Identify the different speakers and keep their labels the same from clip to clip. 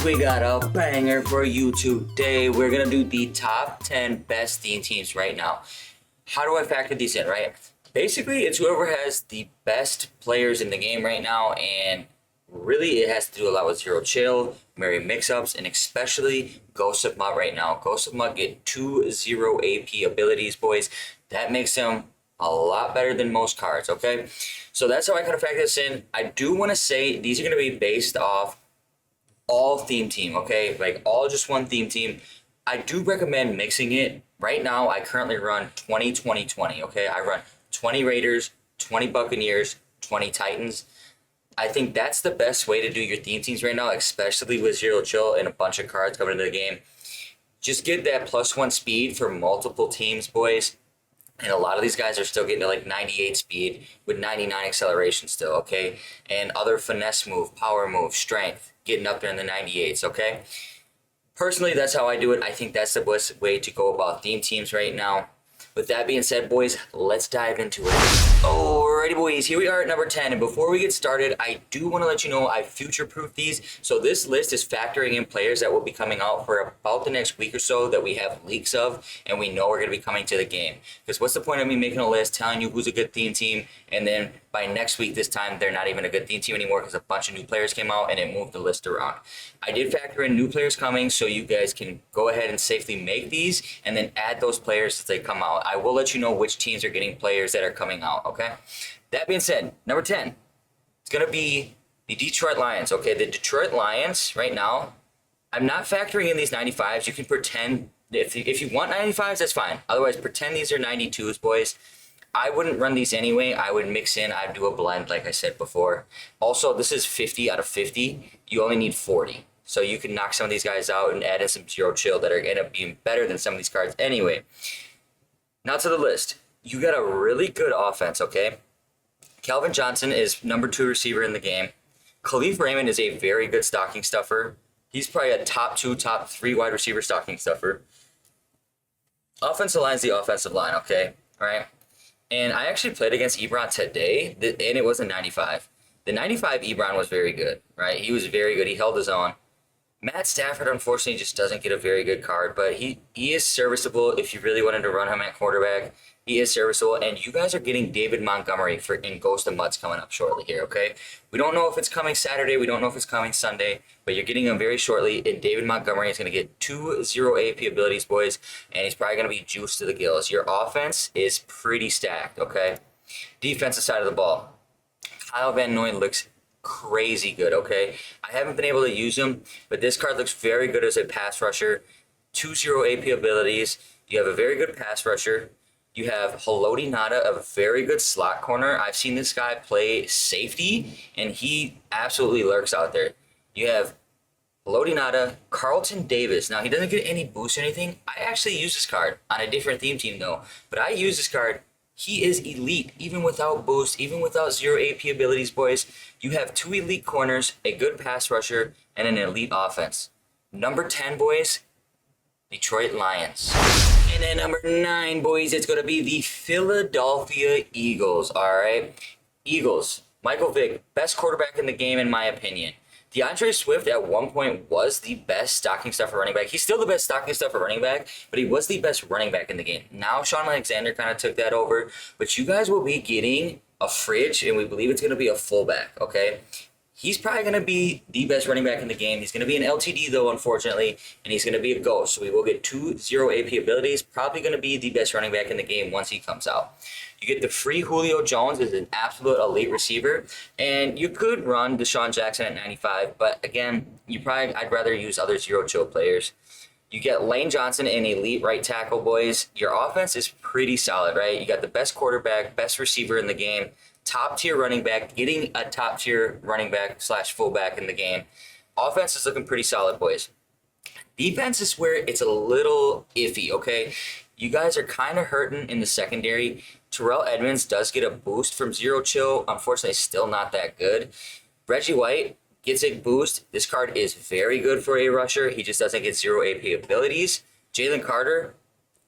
Speaker 1: we got a banger for you today. We're gonna do the top 10 best theme teams right now. How do I factor these in, right? Basically, it's whoever has the best players in the game right now, and really it has to do a lot with Zero Chill, Merry Mix-Ups, and especially Ghost of Mutt right now. Ghost of Mutt get 2-0 AP abilities, boys. That makes him a lot better than most cards, okay? So that's how I kind of factor this in. I do want to say these are going to be based off all theme team, okay? Like all just one theme team. I do recommend mixing it. Right now, I currently run 20-20-20, okay? I run 20 Raiders, 20 Buccaneers, 20 Titans. I think that's the best way to do your theme teams right now, especially with Zero Chill and a bunch of cards coming into the game. Just get that +1 speed for multiple teams, boys. And a lot of these guys are still getting to like 98 speed with 99 acceleration still, okay? And other finesse move, power move, strength, getting up there in the 98s, okay? Personally, that's how I do it. I think that's the best way to go about theme teams right now. With that being said, boys, let's dive into it. Alrighty, boys, here we are at number 10. And before we get started, I do want to let you know I future-proof these. So this list is factoring in players that will be coming out for about the next week or so that we have leaks of, and we know we're going to be coming to the game. Because what's the point of me making a list, telling you who's a good theme team, and then by next week this time they're not even a good theme team anymore because a bunch of new players came out and it moved the list around. I did factor in new players coming so you guys can go ahead and safely make these and then add those players as they come out. I will let you know which teams are getting players that are coming out, okay? That being said, number 10, it's going to be the Detroit Lions, okay? The Detroit Lions right now, I'm not factoring in these 95s. You can pretend, if you want 95s, that's fine. Otherwise, pretend these are 92s, boys. I wouldn't run these anyway. I would mix in. I'd do a blend like I said before. Also, this is 50 out of 50. You only need 40. So you can knock some of these guys out and add in some Zero Chill that are going to end up being better than some of these cards anyway. Now to the list. You got a really good offense, okay? Calvin Johnson is number 2 receiver in the game. Khalif Raymond is a very good stocking stuffer. He's probably a top 2, top 3 wide receiver stocking stuffer. Offensive line is the offensive line, okay? All right? And I actually played against Ebron today, and it was a 95. The 95 Ebron was very good, right? He was very good. He held his own. Matt Stafford, unfortunately, just doesn't get a very good card, but he is serviceable if you really wanted to run him at quarterback. He is serviceable, and you guys are getting David Montgomery in Ghost of Mutt's coming up shortly here, okay? We don't know if it's coming Saturday. We don't know if it's coming Sunday, but you're getting him very shortly, and David Montgomery is going to get 2-0 AP abilities, boys, and he's probably going to be juiced to the gills. Your offense is pretty stacked, okay? Defensive side of the ball. Kyle Van Noy looks crazy good, okay? I haven't been able to use him, but this card looks very good as a pass rusher. 2-0 AP abilities. You have a very good pass rusher. You have Haloti Ngata, a very good slot corner. I've seen this guy play safety, and he absolutely lurks out there. You have Haloti Ngata, Carlton Davis. Now, he doesn't get any boost or anything. I actually use this card on a different theme team, though. But I use this card. He is elite, even without boost, even without 0 AP abilities, boys. You have 2 elite corners, a good pass rusher, and an elite offense. Number 10, boys, Detroit Lions. And then number 9, boys, it's going to be the Philadelphia Eagles, all right? Eagles, Michael Vick, best quarterback in the game, in my opinion. DeAndre Swift at one point was the best stocking stuffer running back. He's still the best stocking stuffer running back, but he was the best running back in the game. Now Sean Alexander kind of took that over, but you guys will be getting a fridge, and we believe it's going to be a fullback, okay? He's probably going to be the best running back in the game. He's going to be an LTD, though, unfortunately, and he's going to be a ghost. So we will get 2-0 AP abilities. Probably going to be the best running back in the game once he comes out. You get the free Julio Jones as an absolute elite receiver, and you could run Deshaun Jackson at 95, but again, I'd rather use other Zero Chill players. You get Lane Johnson, an elite right tackle, boys. Your offense is pretty solid, right? You got the best quarterback, best receiver in the game, top tier running back, getting a top tier running back / fullback in the game. Offense is looking pretty solid, boys. Defense is where it's a little iffy, okay? You guys are kind of hurting in the secondary. Terrell Edmonds does get a boost from Zero Chill. Unfortunately, still not that good. Reggie White gets a boost. This card is very good for a rusher. He just doesn't get 0 AP abilities. Jalen Carter,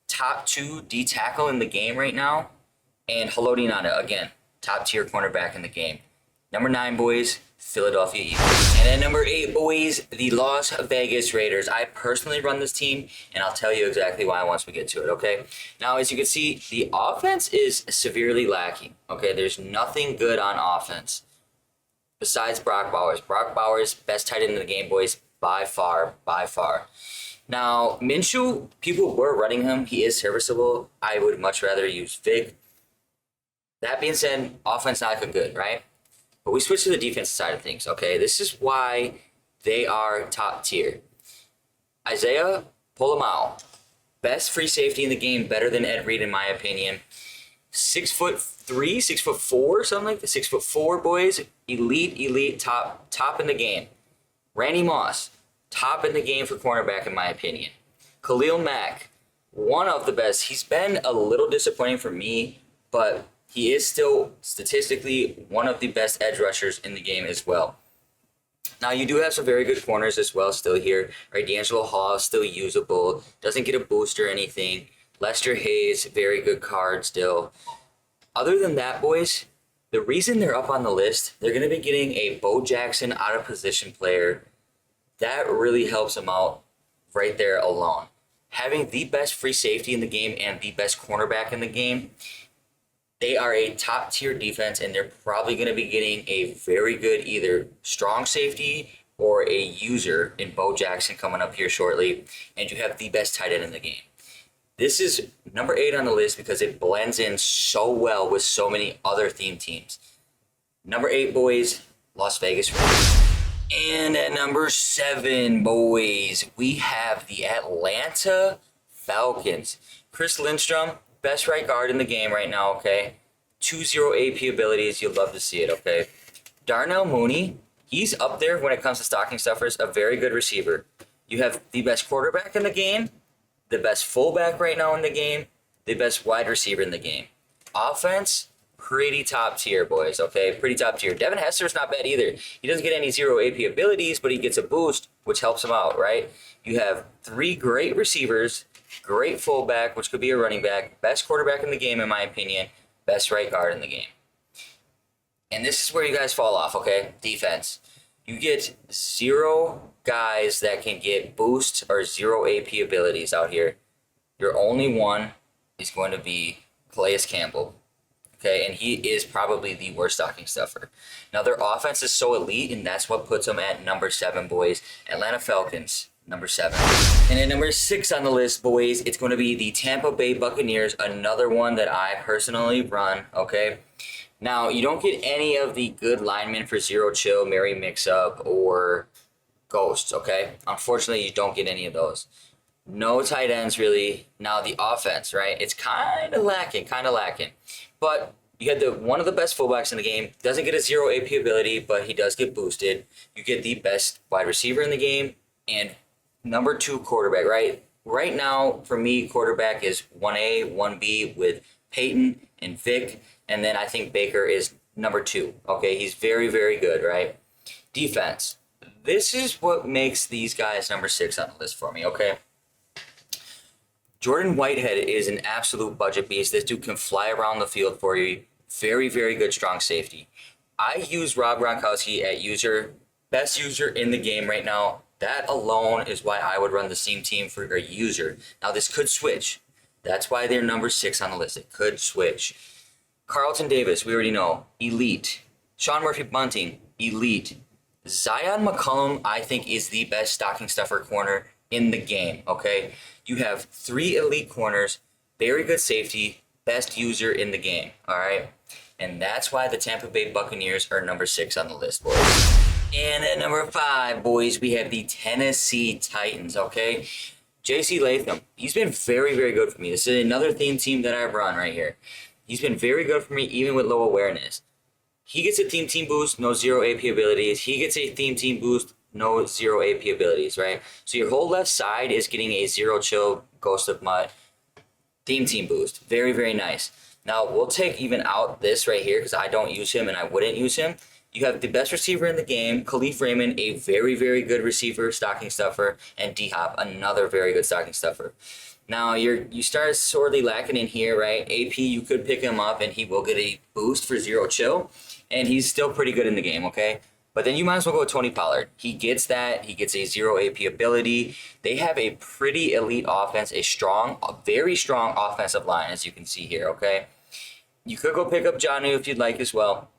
Speaker 1: top 2 D tackle in the game right now. And Haloti Ngata, again, top tier cornerback in the game. Number 9, boys, Philadelphia Eagles. And at number 8, boys, the Las Vegas Raiders. I personally run this team, and I'll tell you exactly why once we get to it, okay? Now, as you can see, the offense is severely lacking, okay? There's nothing good on offense besides Brock Bowers. Brock Bowers, best tight end in the game, boys, by far, by far. Now, Minshew, people were running him. He is serviceable. I would much rather use Vic. That being said, offense not looking good, right? But we switch to the defensive side of things, okay? This is why they are top tier. Isaiah Pola-Mao, best free safety in the game, better than Ed Reed in my opinion. 6'3", 6'4", something like that. 6'4", boys. Elite, top in the game. Randy Moss, top in the game for cornerback in my opinion. Khalil Mack, one of the best. He's been a little disappointing for me, but he is still statistically one of the best edge rushers in the game as well. Now, you do have some very good corners as well still here, right? D'Angelo Hall is still usable, doesn't get a boost or anything. Lester Hayes, very good card still. Other than that, boys, the reason they're up on the list, they're going to be getting a Bo Jackson out of position player. That really helps them out right there alone. Having the best free safety in the game and the best cornerback in the game, they are a top tier defense, and they're probably going to be getting a very good either strong safety or a user in Bo Jackson coming up here shortly, and you have the best tight end in the game. This is number 8 on the list because it blends in so well with so many other theme teams. Number 8, boys, Las Vegas Raiders. And at number 7, boys, we have the Atlanta Falcons. Chris Lindstrom, best right guard in the game right now, okay? 2-0 AP abilities, you'll love to see it, okay? Darnell Mooney, he's up there when it comes to stocking stuffers, a very good receiver. You have the best quarterback in the game, the best fullback right now in the game, the best wide receiver in the game. Offense, pretty top tier, boys, okay? Pretty top tier. Devin Hester's not bad either. He doesn't get any 0 AP abilities, but he gets a boost, which helps him out, right? You have 3 great receivers, great fullback, which could be a running back, best quarterback in the game, in my opinion, best right guard in the game. And this is where you guys fall off, okay? Defense. You get 0 guys that can get boosts or 0 AP abilities out here. Your only one is going to be Calais Campbell. Okay, and he is probably the worst stocking stuffer. Now, their offense is so elite, and that's what puts them at number 7, boys. Atlanta Falcons, number 7. And at number 6 on the list, boys, it's going to be the Tampa Bay Buccaneers, another one that I personally run, okay? Now, you don't get any of the good linemen for Zero Chill, Mary Mix-Up, or Ghosts, okay? Unfortunately, you don't get any of those. No tight ends, really. Now, the offense, right? It's kind of lacking. But you get one of the best fullbacks in the game. Doesn't get a 0 AP ability, but he does get boosted. You get the best wide receiver in the game and number 2 quarterback, right? Right now, for me, quarterback is 1A, 1B with Peyton and Vic. And then I think Baker is number 2. Okay, he's very, very good, right? Defense. This is what makes these guys number 6 on the list for me, okay? Jordan Whitehead is an absolute budget beast. This dude can fly around the field for you. Very, very good strong safety. I use Rob Gronkowski at user. Best user in the game right now. That alone is why I would run the same team for a user. Now, this could switch. That's why they're number 6 on the list. It could switch. Carlton Davis, we already know. Elite. Sean Murphy-Bunting, elite. Zion McCollum, I think, is the best stocking stuffer corner in the game, okay? You have 3 elite corners, very good safety, best user in the game, all right? And that's why the Tampa Bay Buccaneers are number 6 on the list, boys. And at number 5, boys, we have the Tennessee Titans, okay? J.C. Latham, he's been very, very good for me. This is another theme team that I run right here. He's been very good for me even with low awareness. He gets a team boost, no 0 AP abilities. He gets a team boost, no 0 AP abilities, right? So your whole left side is getting a 0 Chill, Ghost of Mud, team boost. Very, very nice. Now, we'll take even out this right here because I don't use him and I wouldn't use him. You have the best receiver in the game, Khalif Raymond, a very, very good receiver, stocking stuffer, and D-Hop, another very good stocking stuffer. Now you start sorely lacking in here, right? AP, you could pick him up and he will get a boost for 0 chill, and he's still pretty good in the game, okay? But then you might as well go with Tony Pollard. He gets that. He gets a 0 AP ability. They have a pretty elite offense, a very strong offensive line, as you can see here, okay? You could go pick up Jonnu if you'd like as well.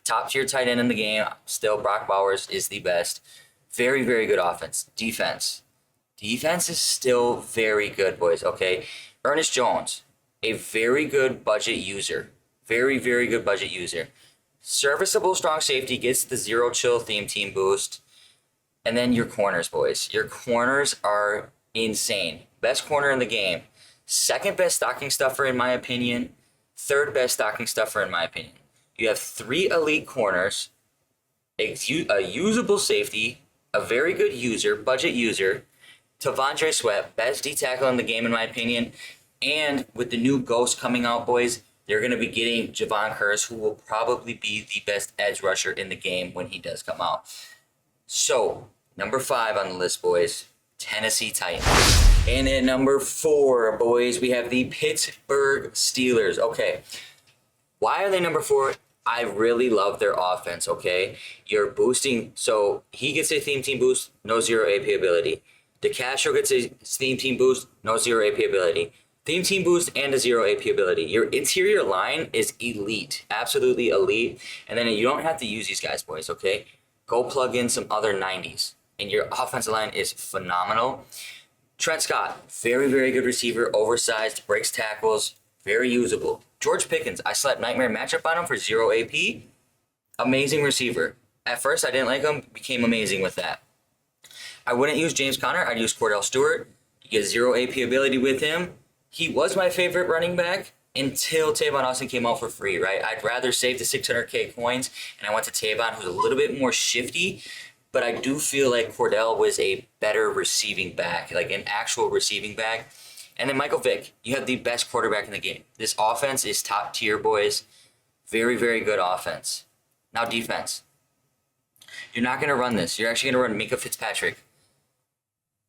Speaker 1: Top tier tight end in the game. Still, Brock Bowers is the best. Very, very good offense. Defense. Defense is still very good, boys, okay? Ernest Jones, a very good budget user. Very, very good budget user. Serviceable strong safety, gets the 0 chill theme team boost. And then your corners, boys. Your corners are insane. Best corner in the game. Second best stocking stuffer in my opinion. Third best stocking stuffer in my opinion. You have 3 elite corners, a usable safety, a very good user, budget user, T'Vondre Sweat, best D tackle in the game in my opinion. And with the new Ghost coming out, boys, they're going to be getting Javon Curse, who will probably be the best edge rusher in the game when he does come out. So, number 5 on the list, boys, Tennessee Titans. And at number 4, boys, we have the Pittsburgh Steelers. Okay, why are they number 4? I really love their offense, okay? You're boosting, so he gets a theme team boost, no 0 AP ability. DeCastro gets a theme team boost, no 0 AP ability. Theme team boost and a 0 AP ability. Your interior line is elite, absolutely elite. And then you don't have to use these guys, boys, okay? Go plug in some other 90s. And your offensive line is phenomenal. Trent Scott, very, very good receiver, oversized, breaks tackles, very usable. George Pickens, I slept nightmare matchup on him for 0 AP. Amazing receiver. At first, I didn't like him, became amazing with that. I wouldn't use James Conner, I'd use Cordell Stewart. You get 0 AP ability with him. He was my favorite running back until Tavon Austin came out for free, right? I'd rather save the 600K coins, and I went to Tavon, who's a little bit more shifty, but I do feel like Cordell was a better receiving back, like an actual receiving back. And then Michael Vick, you have the best quarterback in the game. This offense is top tier, boys. Very, very good offense. Now defense. You're not going to run this. You're actually going to run Minkah Fitzpatrick.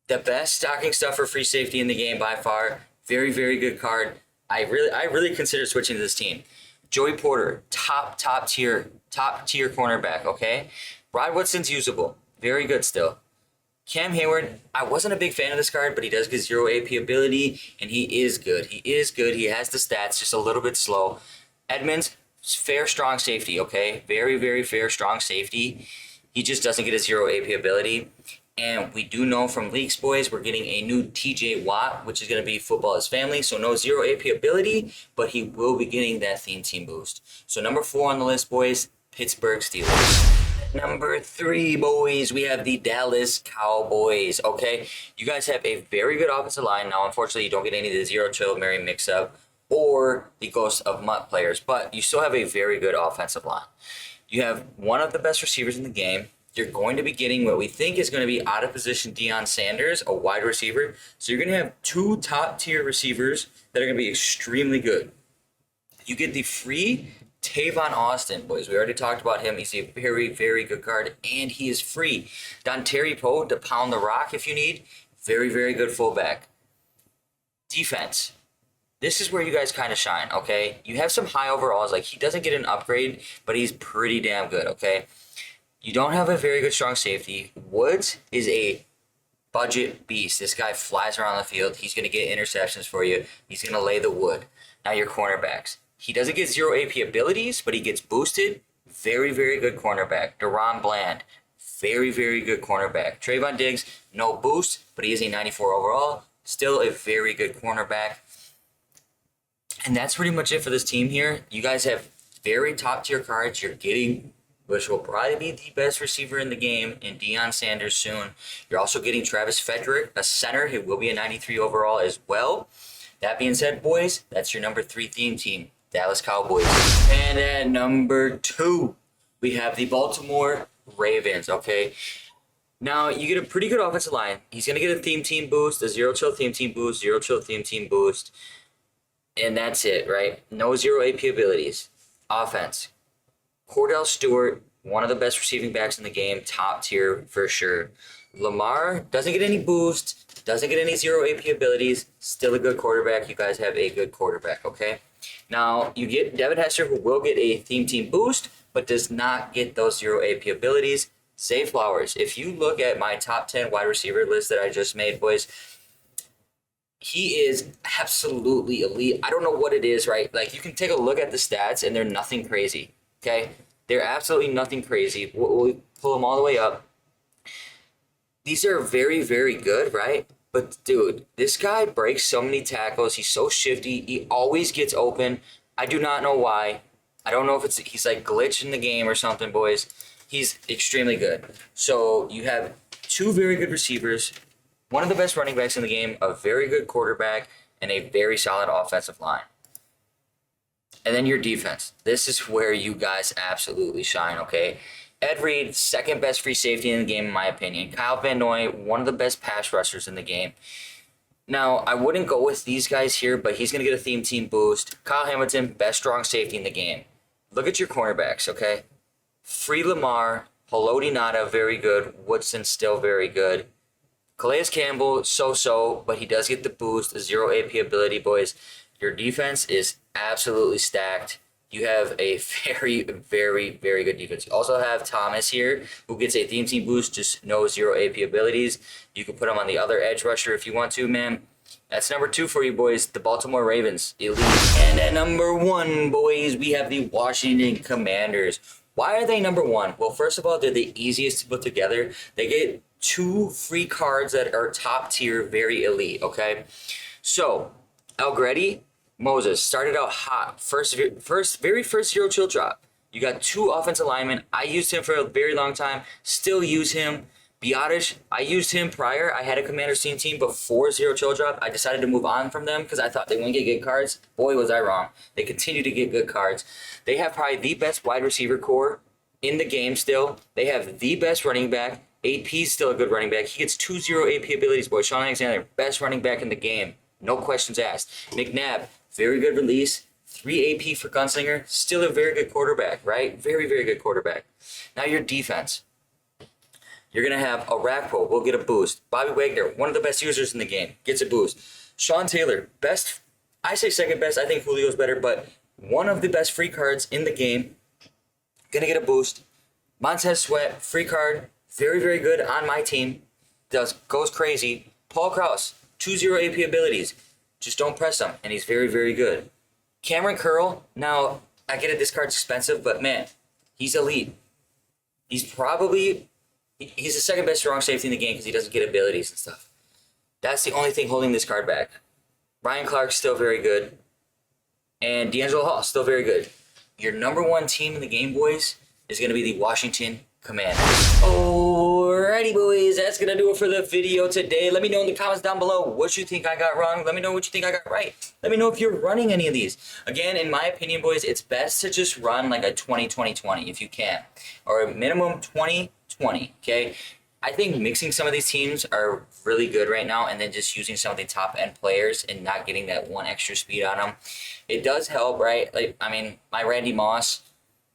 Speaker 1: The best stocking stuffer free safety in the game by far. Very, very good card. I really consider switching to this team. Joey Porter, top tier cornerback, okay? Rod Woodson's usable. Very good still. Cam Hayward, I wasn't a big fan of this card, but he does get 0 AP ability, and he is good. He is good. He has the stats, just a little bit slow. Edmonds, fair, strong safety, okay? Very, very fair, strong safety. He just doesn't get a 0 AP ability. And we do know from leaks, boys, we're getting a new TJ Watt, which is going to be football as family. So no 0 AP ability, but he will be getting that theme team boost. So number 4 on the list, boys, Pittsburgh Steelers. Number 3, boys, we have the Dallas Cowboys, okay? You guys have a very good offensive line. Now, unfortunately, you don't get any of the 0 chill, Mary mix-up, or the Ghost of Mutt players, but you still have a very good offensive line. You have one of the best receivers in the game. You're going to be getting what we think is going to be out of position Deion Sanders, a wide receiver. So you're going to have 2 top-tier receivers that are going to be extremely good. You get the free Tavon Austin, boys. We already talked about him. He's a very, very good card, and he is free. Dontari Poe to pound the rock if you need. Very, very good fullback. Defense. This is where you guys kind of shine, okay? You have some high overalls. Like, he doesn't get an upgrade, but he's pretty damn good, okay? You don't have a very good strong safety. Woods is a budget beast. This guy flies around the field. He's going to get interceptions for you. He's going to lay the wood. Now your cornerbacks. He doesn't get 0 AP abilities, but he gets boosted. Very, very good cornerback. Deron Bland. Very, very good cornerback. Trayvon Diggs, no boost, but he is a 94 overall. Still a very good cornerback. And that's pretty much it for this team here. You guys have very top tier cards. You're getting, which will probably be the best receiver in the game, in Deion Sanders soon. You're also getting Travis Frederick, a center who will be a 93 overall as well. That being said, boys, that's your number 3 theme team, Dallas Cowboys. And at number 2, we have the Baltimore Ravens, okay? Now, you get a pretty good offensive line. He's going to get a theme team boost, a 0 chill theme team boost, 0 chill theme team boost. And that's it, right? No 0 AP abilities. Offense. Cordell Stewart, one of the best receiving backs in the game, top tier for sure. Lamar doesn't get any boost, doesn't get any zero AP abilities, still a good quarterback. You guys have a good quarterback, okay? Now, you get Devin Hester, who will get a theme team boost, but does not get those zero AP abilities. Zay Flowers, if you look at my top 10 wide receiver list that I just made, boys, he is absolutely elite. I don't know what it is, right? Like, you can take a look at the stats, and they're nothing crazy, okay? They're absolutely nothing crazy. We'll pull them all the way up. These are very, very good, right? But, dude, this guy breaks so many tackles. He's so shifty. He always gets open. I do not know why. I don't know if he's like glitched in the game or something, boys. He's extremely good. So you have two very good receivers, one of the best running backs in the game, a very good quarterback, and a very solid offensive line. And then your defense. This is where you guys absolutely shine, okay? Ed Reed, second best free safety in the game, in my opinion. Kyle Van Noy, one of the best pass rushers in the game. Now, I wouldn't go with these guys here, but he's going to get a theme team boost. Kyle Hamilton, best strong safety in the game. Look at your cornerbacks, okay? Free Lamar, Haloti Ngata, very good. Woodson, still very good. Calais Campbell, so-so, but he does get the boost, the zero AP ability, boys. Your defense is absolutely stacked. You have a very, very, very good defense. You also have Thomas here, who gets a theme team boost, just no zero AP abilities. You can put him on the other edge rusher if you want to, man. That's number 2 for you, boys, the Baltimore Ravens, elite. And at number 1, boys, we have the Washington Commanders. Why are they number 1? Well, first of all, they're the easiest to put together. They get 2 free cards that are top tier, very elite, okay? So, Algredi, Moses started out hot. Very first hero chill drop. You got 2 offensive linemen. I used him for a very long time. Still use him. Biotish, I used him prior. I had a Commander's team before zero chill drop. I decided to move on from them because I thought they wouldn't get good cards. Boy, was I wrong. They continue to get good cards. They have probably the best wide receiver core in the game still. They have the best running back. AP's still a good running back. He gets 2 zero AP abilities, boy. Sean Alexander, best running back in the game. No questions asked. McNabb, very good release. 3 AP for Gunslinger. Still a very good quarterback, right? Very, very good quarterback. Now your defense. You're going to have a Rakpo, will get a boost. Bobby Wagner, one of the best users in the game, gets a boost. Sean Taylor, best, I say second best, I think Julio's better, but one of the best free cards in the game, going to get a boost. Montez Sweat, free card, very, very good on my team, goes crazy. Paul Krause, 2 zero AP abilities, just don't press him, and he's very, very good. Cameron Curl, now, I get it, this card's expensive, but man, he's elite. He's the second best strong safety in the game because he doesn't get abilities and stuff. That's the only thing holding this card back. Ryan Clark's still very good. And D'Angelo Hall, still very good. Your number 1 team in the game, boys, is going to be the Washington Commanders. Alrighty, boys, that's going to do it for the video today. Let me know in the comments down below what you think I got wrong. Let me know what you think I got right. Let me know if you're running any of these. Again, in my opinion, boys, it's best to just run like a 20-20-20 if you can. Or a minimum 20-20, okay? I think mixing some of these teams are really good right now, and then just using some of the top end players and not getting that one extra speed on them. It does help, right? Like, I mean, my Randy Moss,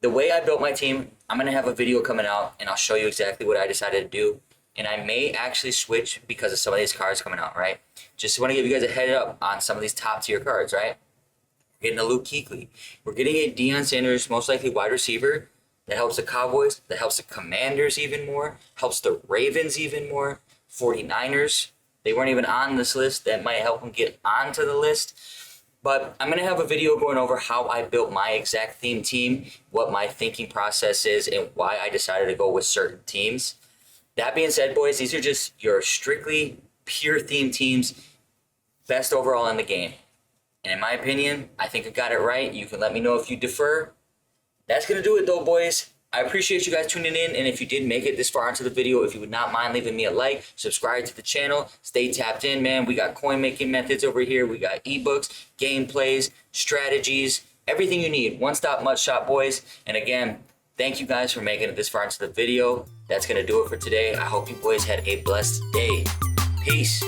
Speaker 1: the way I built my team, I'm going to have a video coming out, and I'll show you exactly what I decided to do. And I may actually switch because of some of these cards coming out, right? Just want to give you guys a head up on some of these top tier cards, right? We're getting a Luke Kuechly. We're getting a Deion Sanders, most likely wide receiver. That helps the Cowboys. That helps the Commanders even more. Helps the Ravens even more. 49ers. They weren't even on this list. That might help them get onto the list. But I'm going to have a video going over how I built my exact theme team, what my thinking process is, and why I decided to go with certain teams. That being said, boys, these are just your strictly pure theme teams, best overall in the game. And in my opinion, I think I got it right. You can let me know if you differ. That's going to do it, though, boys. I appreciate you guys tuning in, and if you did make it this far into the video, if you would not mind leaving me a like, subscribe to the channel, stay tapped in, man. We got coin-making methods over here. We got ebooks, gameplays, strategies, everything you need. One-stop mud shop, boys. And again, thank you guys for making it this far into the video. That's going to do it for today. I hope you boys had a blessed day. Peace.